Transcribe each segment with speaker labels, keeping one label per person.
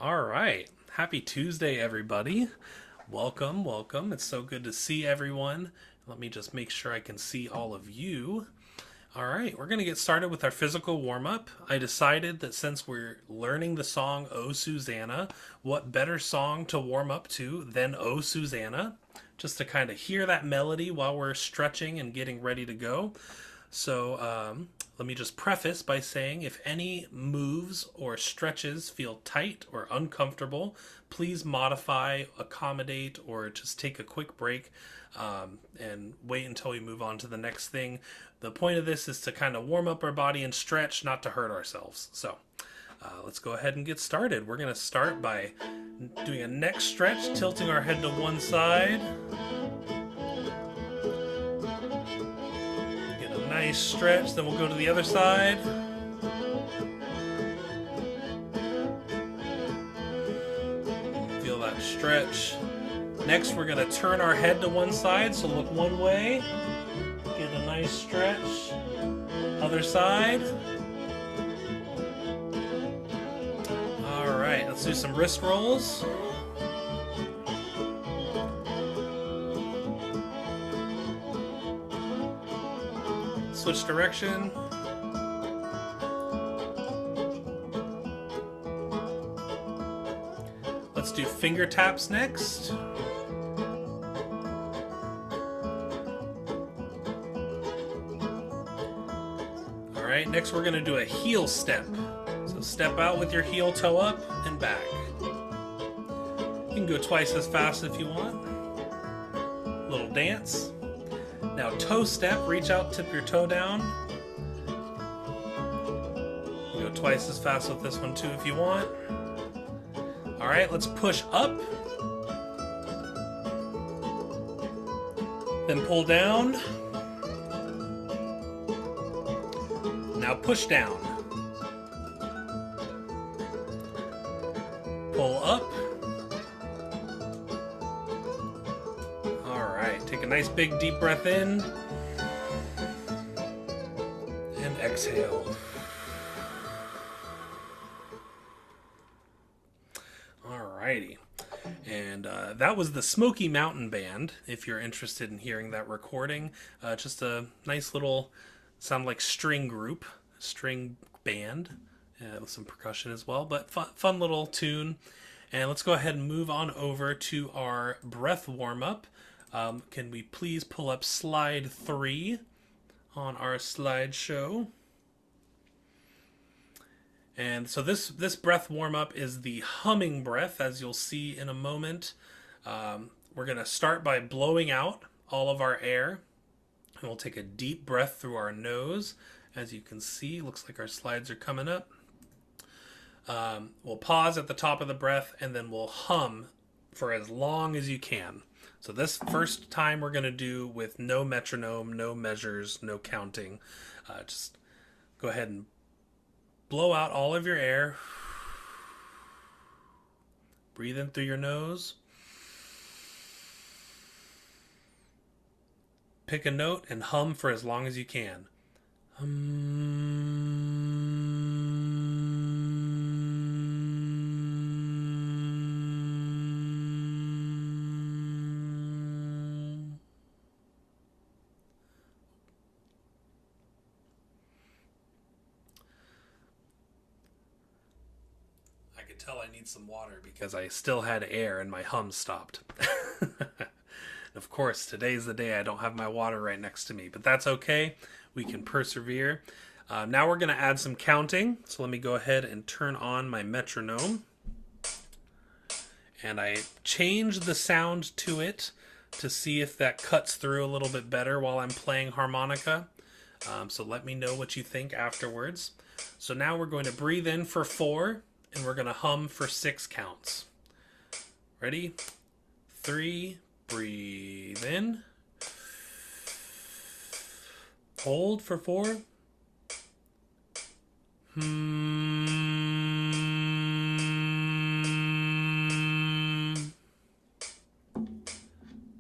Speaker 1: All right. Happy Tuesday, everybody. Welcome, welcome. It's so good to see everyone. Let me just make sure I can see all of you. All right, we're going to get started with our physical warm up. I decided that since we're learning the song Oh Susanna, what better song to warm up to than Oh Susanna? Just to kind of hear that melody while we're stretching and getting ready to go. So let me just preface by saying if any moves or stretches feel tight or uncomfortable, please modify, accommodate, or just take a quick break and wait until we move on to the next thing. The point of this is to kind of warm up our body and stretch, not to hurt ourselves. So let's go ahead and get started. We're going to start by doing a neck stretch, tilting our head to one side. Nice stretch, then we'll go to the other side. Feel that stretch. Next, we're going to turn our head to one side, so look one way. Get a nice stretch. Other side. All right, let's do some wrist rolls. Switch direction. Let's do finger taps next. All right, next we're going to do a heel step. So step out with your heel toe up and back. You can go twice as fast if you want. Little dance. Now toe step, reach out, tip your toe down. You go twice as fast with this one too if you want. All right, let's push up. Then pull down. Now push down. Pull up. Take a nice big deep breath in and exhale. Alrighty. And that was the Smoky Mountain Band, if you're interested in hearing that recording. Just a nice little, sound like string group, string band, with some percussion as well, but fun little tune. And let's go ahead and move on over to our breath warm-up. Can we please pull up slide 3 on our slideshow? And so this breath warm-up is the humming breath, as you'll see in a moment. We're going to start by blowing out all of our air. And we'll take a deep breath through our nose. As you can see, looks like our slides are coming up. We'll pause at the top of the breath, and then we'll hum for as long as you can. So this first time we're going to do with no metronome, no measures, no counting. Just go ahead and blow out all of your air. Breathe in through your nose. Pick a note and hum for as long as you can. Tell I need some water because I still had air and my hum stopped. Of course, today's the day I don't have my water right next to me, but that's okay. We can persevere. Now we're going to add some counting. So let me go ahead and turn on my metronome. And I changed the sound to it to see if that cuts through a little bit better while I'm playing harmonica. So let me know what you think afterwards. So now we're going to breathe in for 4. And we're going to hum for 6 counts. Ready? 3, breathe in. Hold for 4.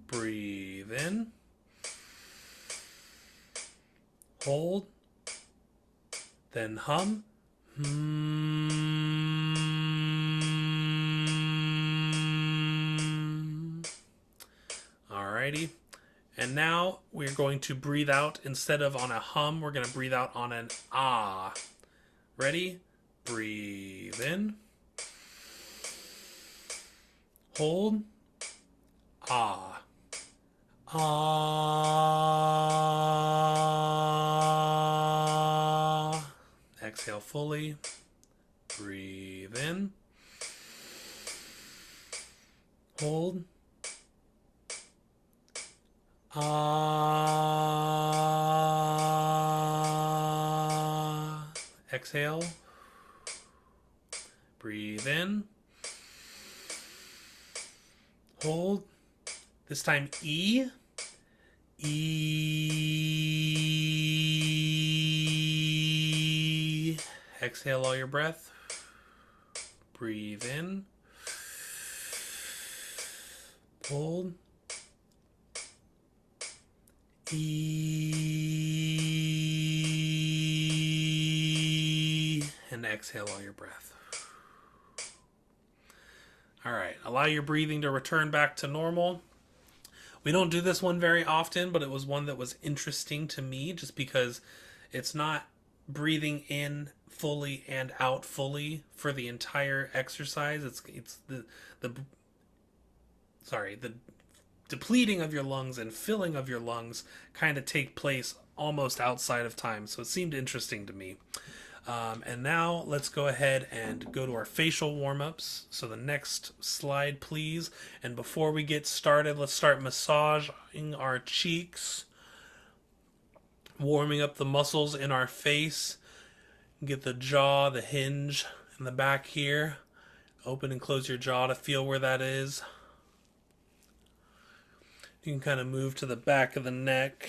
Speaker 1: Breathe in. Hold. Then hum. Alrighty. And now we're going to breathe out. Instead of on a hum, we're going to breathe out on an ah. Ready? Breathe in. Hold. Ah. Ah. Exhale fully. Breathe in. Hold. Ah. Exhale. Breathe in. Hold. This time E. E. Exhale all your breath. Breathe in. Hold. E. And exhale all your breath. All right, allow your breathing to return back to normal. We don't do this one very often, but it was one that was interesting to me just because it's not breathing in fully and out fully for the entire exercise. It's the depleting of your lungs and filling of your lungs kind of take place almost outside of time. So it seemed interesting to me. And now let's go ahead and go to our facial warm-ups. So the next slide, please. And before we get started, let's start massaging our cheeks, warming up the muscles in our face. Get the jaw, the hinge in the back here. Open and close your jaw to feel where that is. You can kind of move to the back of the neck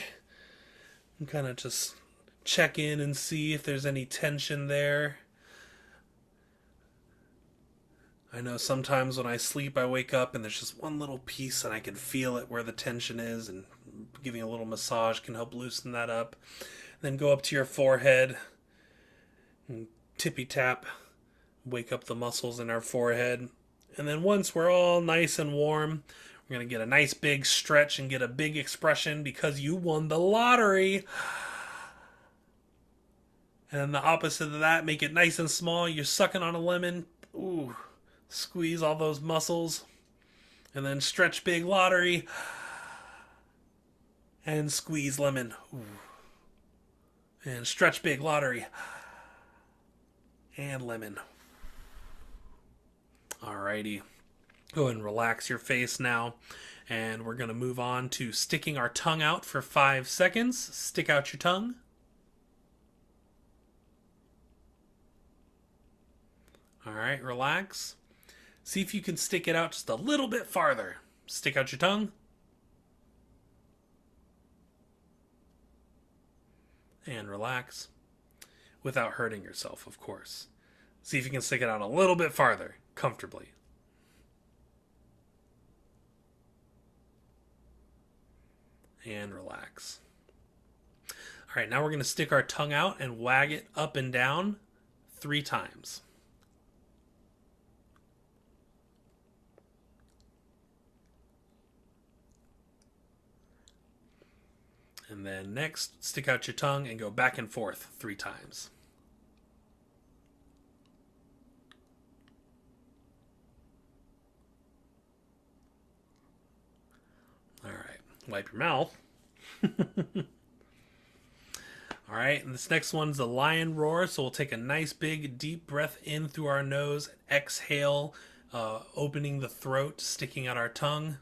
Speaker 1: and kind of just check in and see if there's any tension there. I know sometimes when I sleep, I wake up and there's just one little piece and I can feel it where the tension is, and giving a little massage can help loosen that up. Then go up to your forehead and tippy tap, wake up the muscles in our forehead. And then once we're all nice and warm, we're going to get a nice big stretch and get a big expression because you won the lottery. And then the opposite of that, make it nice and small. You're sucking on a lemon. Ooh, squeeze all those muscles. And then stretch big lottery. And squeeze lemon. Ooh. And stretch big lottery. And lemon. Alrighty. Go ahead and relax your face now. And we're going to move on to sticking our tongue out for 5 seconds. Stick out your tongue. Alright, relax. See if you can stick it out just a little bit farther. Stick out your tongue. And relax. Without hurting yourself, of course. See if you can stick it out a little bit farther, comfortably. And relax. Alright, now we're going to stick our tongue out and wag it up and down 3 times. And then next, stick out your tongue and go back and forth 3 times. All right, wipe your mouth. All right, and this next one's the lion roar. So we'll take a nice big deep breath in through our nose, exhale, opening the throat, sticking out our tongue.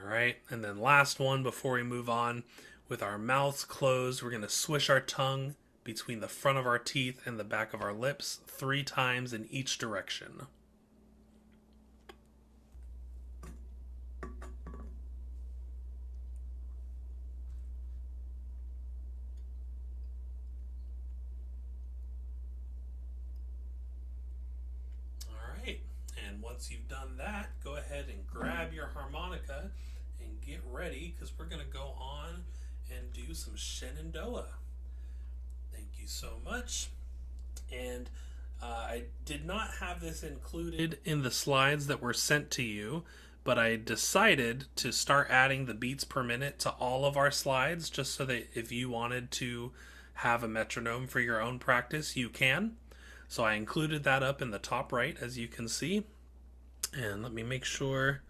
Speaker 1: Right, and then last one before we move on, with our mouths closed, we're going to swish our tongue between the front of our teeth and the back of our lips 3 times in each direction. All right, and once you've done that, go ahead and grab your harmonica and get ready, because we're going to go on and do some Shenandoah. Thank you so much. And I did not have this included in the slides that were sent to you, but I decided to start adding the beats per minute to all of our slides, just so that if you wanted to have a metronome for your own practice, you can. So I included that up in the top right, as you can see. And let me make sure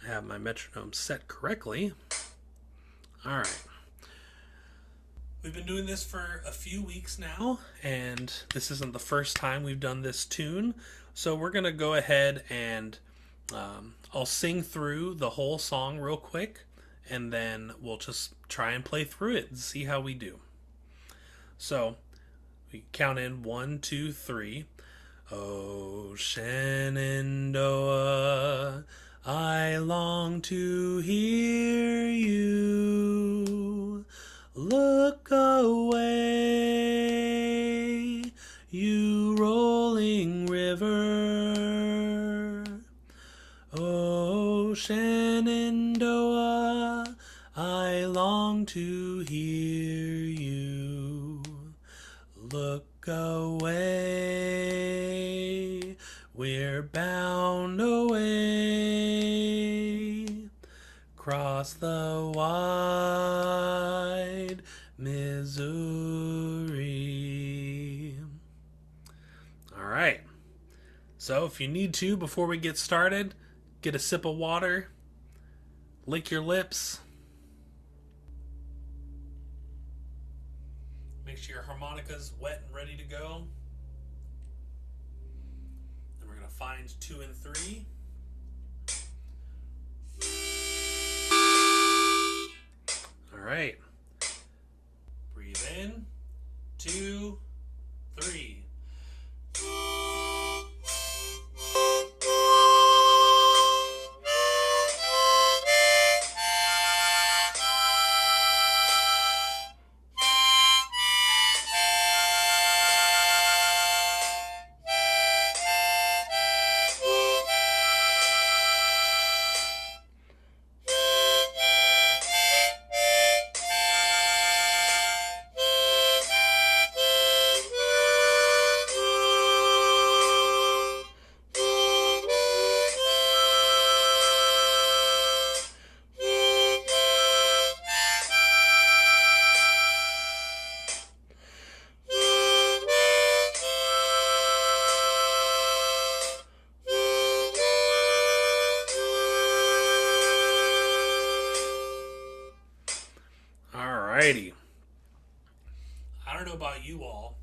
Speaker 1: I have my metronome set correctly. All right. We've been doing this for a few weeks now, and this isn't the first time we've done this tune. So we're going to go ahead and I'll sing through the whole song real quick, and then we'll just try and play through it and see how we do. So we count in 1, 2, 3. Oh, Shenandoah, I long to hear you. Look away, you rolling river. Oh, Shenandoah, I long to hear you. Look away, we're bound away, across the wide Missouri. All right. So if you need to, before we get started, get a sip of water, lick your lips, make sure your harmonica's wet and ready to go. Then we're going to find 2 and 3. All right. Breathe in. 2, 3. Alrighty. I don't know about you all,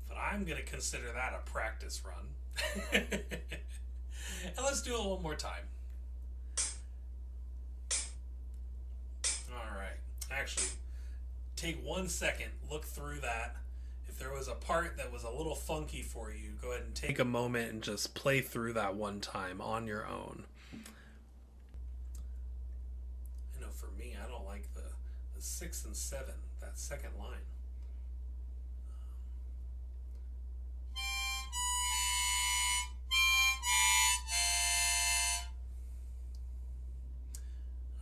Speaker 1: but I'm going to consider that a practice run. And let's do it one more time. Alright. Actually, take 1 second, look through that. If there was a part that was a little funky for you, go ahead and take a moment and just play through that one time on your own. I know for me, I don't like the 6 and 7, that second line.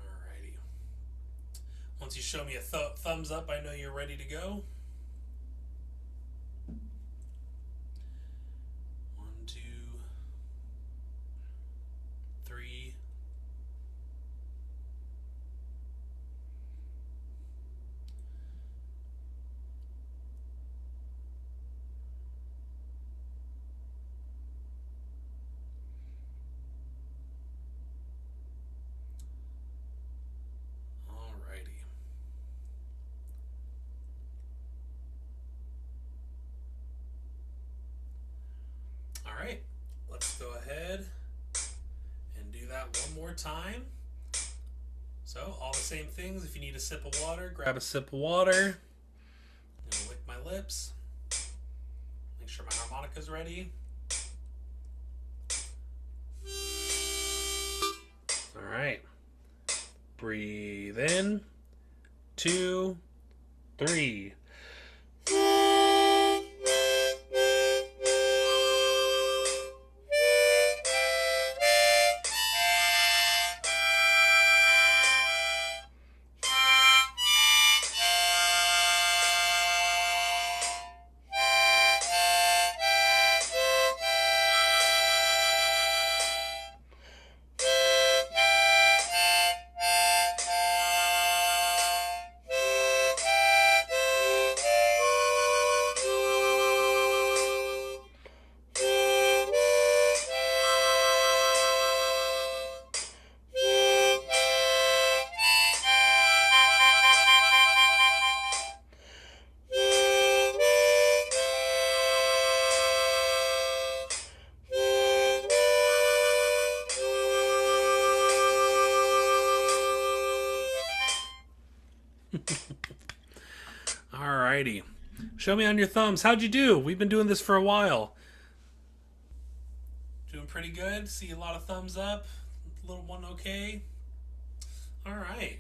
Speaker 1: Alrighty. Once you show me a thumbs up, I know you're ready to go. 1, 2, 3. Alright, let's go ahead and do that one more time. So, all the same things. If you need a sip of water, grab a sip of water. I'm gonna lick my lips. Make sure my harmonica's ready. Alright. Breathe in. 2, 3. Alrighty. Show me on your thumbs. How'd you do? We've been doing this for a while. Doing pretty good. See a lot of thumbs up. Little one okay. Alright.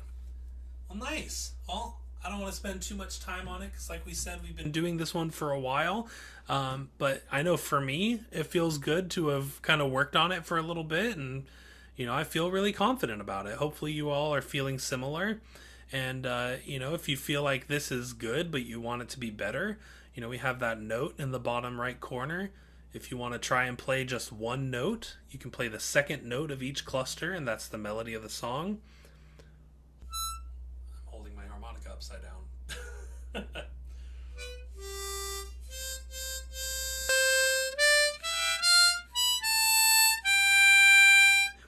Speaker 1: Well, nice. Well, I don't want to spend too much time on it because, like we said, we've been doing this one for a while. But I know for me, it feels good to have kind of worked on it for a little bit. And, I feel really confident about it. Hopefully you all are feeling similar. And, if you feel like this is good, but you want it to be better, we have that note in the bottom right corner. If you want to try and play just one note, you can play the second note of each cluster, and that's the melody of the song. I'm holding my harmonica upside down.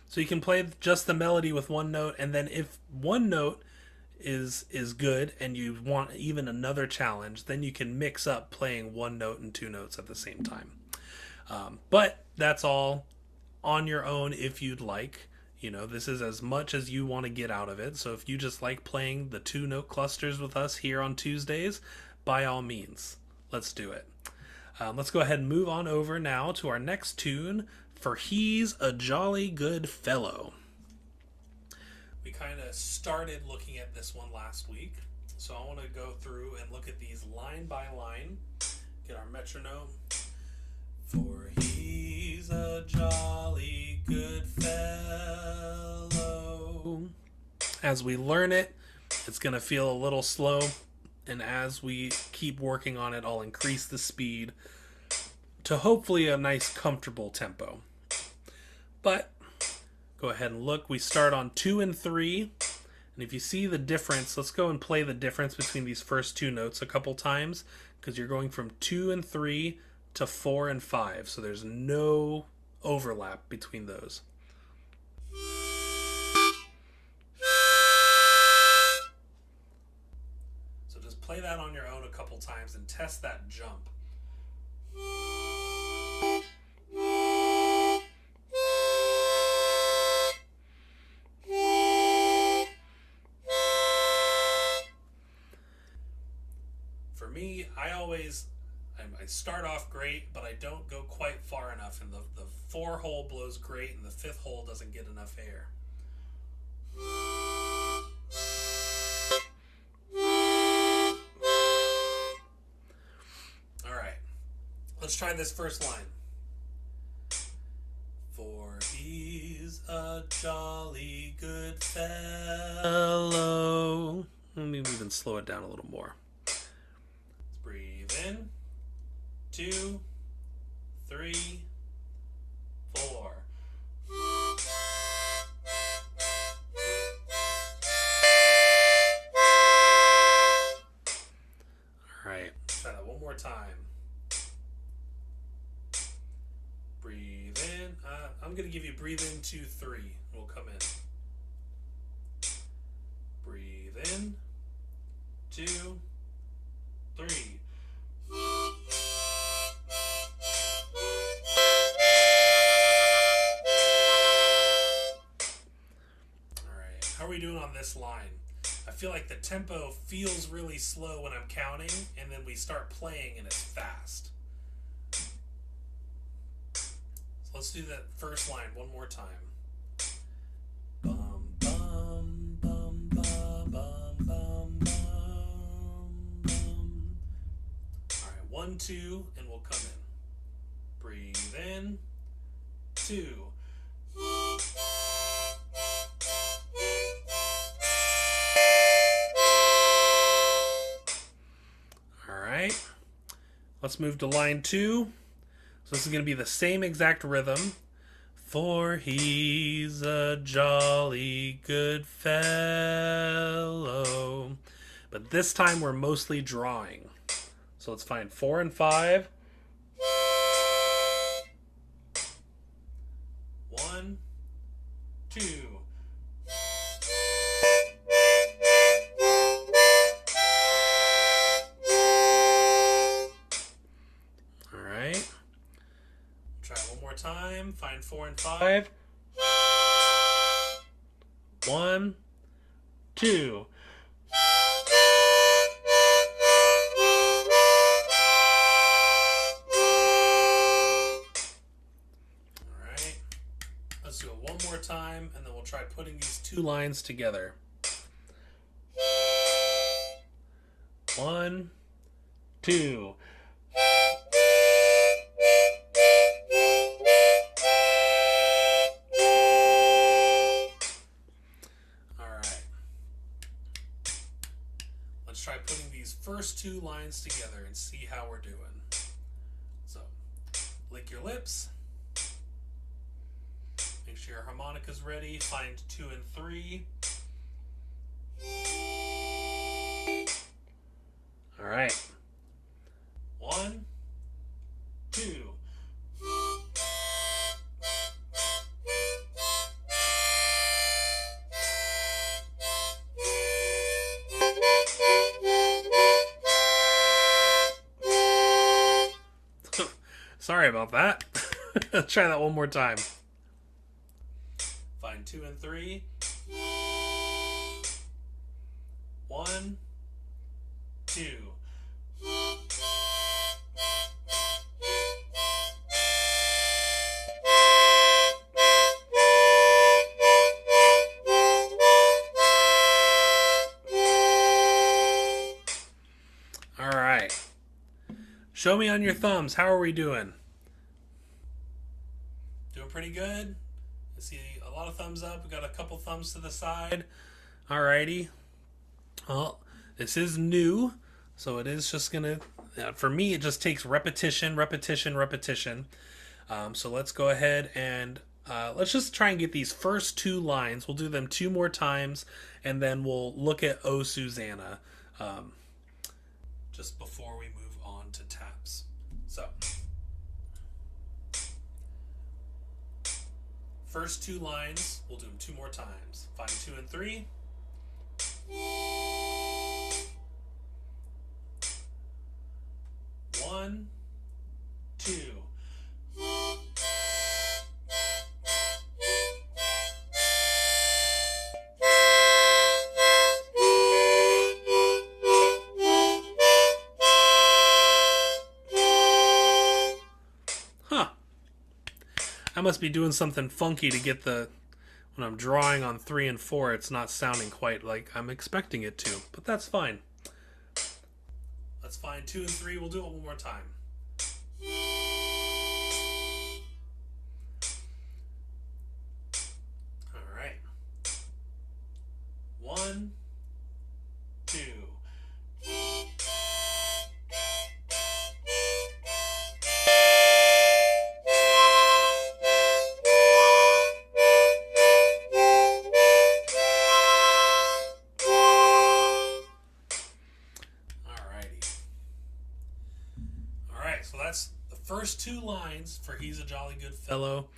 Speaker 1: So you can play just the melody with one note, and then if one note is good and you want even another challenge, then you can mix up playing one note and two notes at the same time. But that's all on your own if you'd like. This is as much as you want to get out of it. So if you just like playing the two note clusters with us here on Tuesdays, by all means, let's do it. Let's go ahead and move on over now to our next tune, For He's a Jolly Good Fellow. We kind of started looking at this one last week, so I want to go through and look at these line by line, get our metronome. For he's a jolly good fellow. As we learn it, it's going to feel a little slow, and as we keep working on it, I'll increase the speed to hopefully a nice comfortable tempo. But go ahead and look. We start on 2 and 3. And if you see the difference, let's go and play the difference between these first two notes a couple times, because you're going from 2 and 3 to 4 and 5. So there's no overlap between those. So just play that on your own a couple times and test that jump. For me, I start off great, but I don't go quite far enough, and the 4 hole blows great, and the 5th hole doesn't get enough air. Alright, let's try this first line. For he's a jolly good fellow. Let me even slow it down a little more. Breathe in. 2, 3, 4. Alright, try that one more time. Breathe in. I'm going to give you breathe in 2, 3. We'll come in. Breathe in. 2, 3. How are we doing on this line? I feel like the tempo feels really slow when I'm counting, and then we start playing and it's fast. So let's do that first line one more time. Bum, bum, bum, bum, bum, bum, bum, bum. Alright, 1, 2, and we'll come in. Breathe in. 2. Alright, let's move to line 2. So this is going to be the same exact rhythm. For he's a jolly good fellow. But this time we're mostly drawing. So let's find 4 and 5. 1, 2. Alright. Try it one more time. Find 4 and 5. 1, 2. try putting these two lines together. 1, 2. Alright. Let's try putting these first two lines together and see how we're doing. So, lick your lips. Make sure your harmonica's ready. Find 2 and 3. All right. 1, 2. Sorry about that. Let's try that one more time. Find 2 and 3. 1, 2. All right. Show me on your thumbs. How are we doing? Doing pretty good? I see a lot of thumbs up. We got a couple thumbs to the side. Alrighty. Well, this is new, so it is just gonna, for me, it just takes repetition. So let's go ahead and let's just try and get these first two lines. We'll do them 2 more times, and then we'll look at Oh Susanna just before we move on to taps. So, first 2 lines, we'll do them 2 more times. Find 2 and 3. 1, 2. Huh. I must be doing something funky to get the, when I'm drawing on 3 and 4, it's not sounding quite like I'm expecting it to, but that's fine. Let's find 2 and 3. We'll do it one more time. All right. 1, 2. So that's the first 2 lines for He's a Jolly Good Fellow.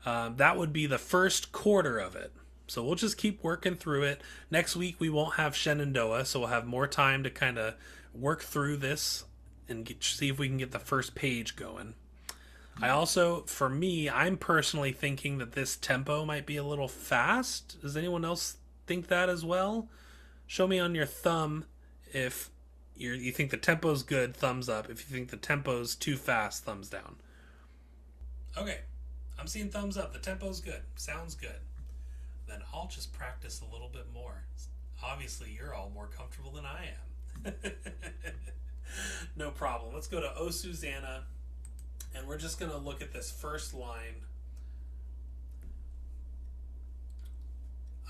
Speaker 1: That would be the first quarter of it. So we'll just keep working through it. Next week we won't have Shenandoah, so we'll have more time to kind of work through this and see if we can get the first page going. I also, for me, I'm personally thinking that this tempo might be a little fast. Does anyone else think that as well? Show me on your thumb if you think the tempo's good, thumbs up. If you think the tempo's too fast, thumbs down. Okay, I'm seeing thumbs up. The tempo's good. Sounds good. Then I'll just practice a little bit more. Obviously, you're all more comfortable than I am. No problem. Let's go to Oh Susanna, and we're just going to look at this first line.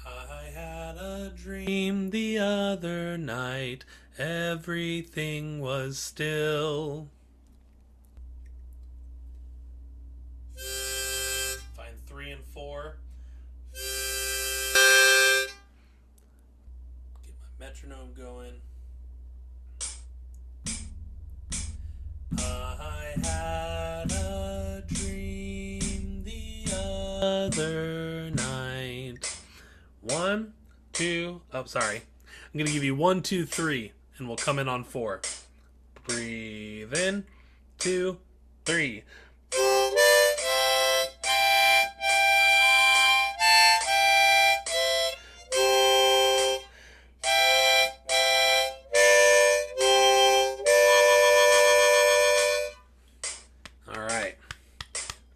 Speaker 1: I had a dream the other night, everything was still. Find 3 and 4. Get my metronome going. I had a dream the other night. 1, 2, oh, sorry. I'm going to give you 1, 2, 3, and we'll come in on 4. Breathe in, 2, 3. All right.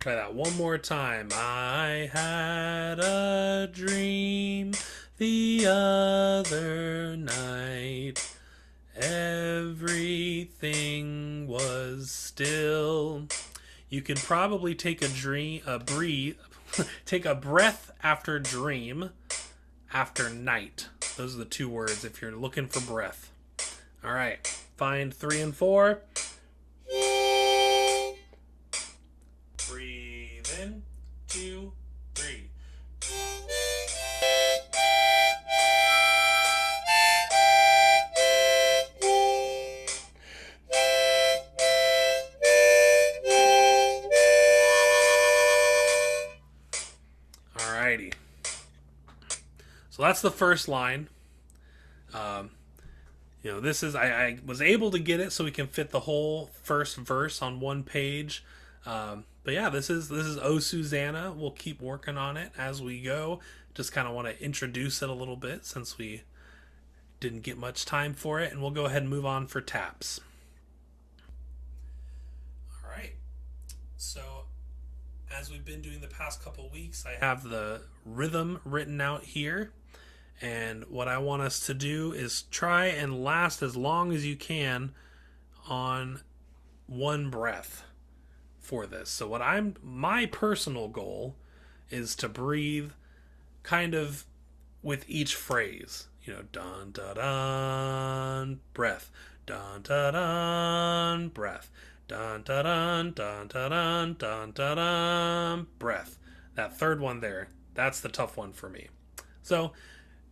Speaker 1: Try that one more time. I had a dream the other night. Everything was still. You can probably take take a breath after dream, after night. Those are the two words if you're looking for breath. All right, find 3 and 4. Breathe in, 2, 3. Alrighty. So that's the first line. This is I was able to get it so we can fit the whole first verse on one page. But yeah, this is Oh Susanna. We'll keep working on it as we go. Just kind of want to introduce it a little bit since we didn't get much time for it, and we'll go ahead and move on for taps. All right. So as we've been doing the past couple weeks, I have the rhythm written out here. And what I want us to do is try and last as long as you can on one breath for this. So my personal goal is to breathe kind of with each phrase. Dun dun dun breath, dun dun dun breath, dun dun dun dun dun dun dun dun breath. That third one there, that's the tough one for me. So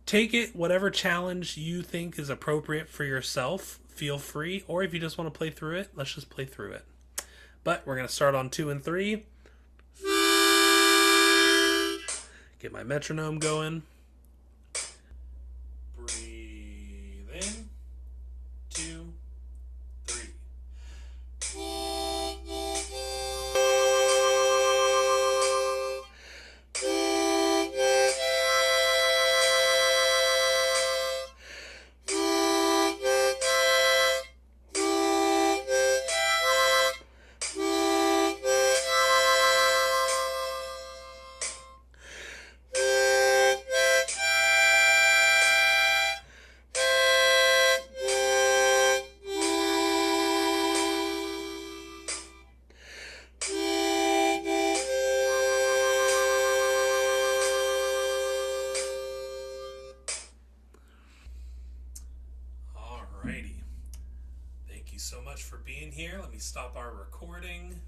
Speaker 1: take it, whatever challenge you think is appropriate for yourself, feel free. Or if you just want to play through it, let's just play through it. But we're going to start on 2 and 3. Get my metronome going. Breathe in, 2, 3. Alrighty. Thank you so much for being here. Let me stop our recording.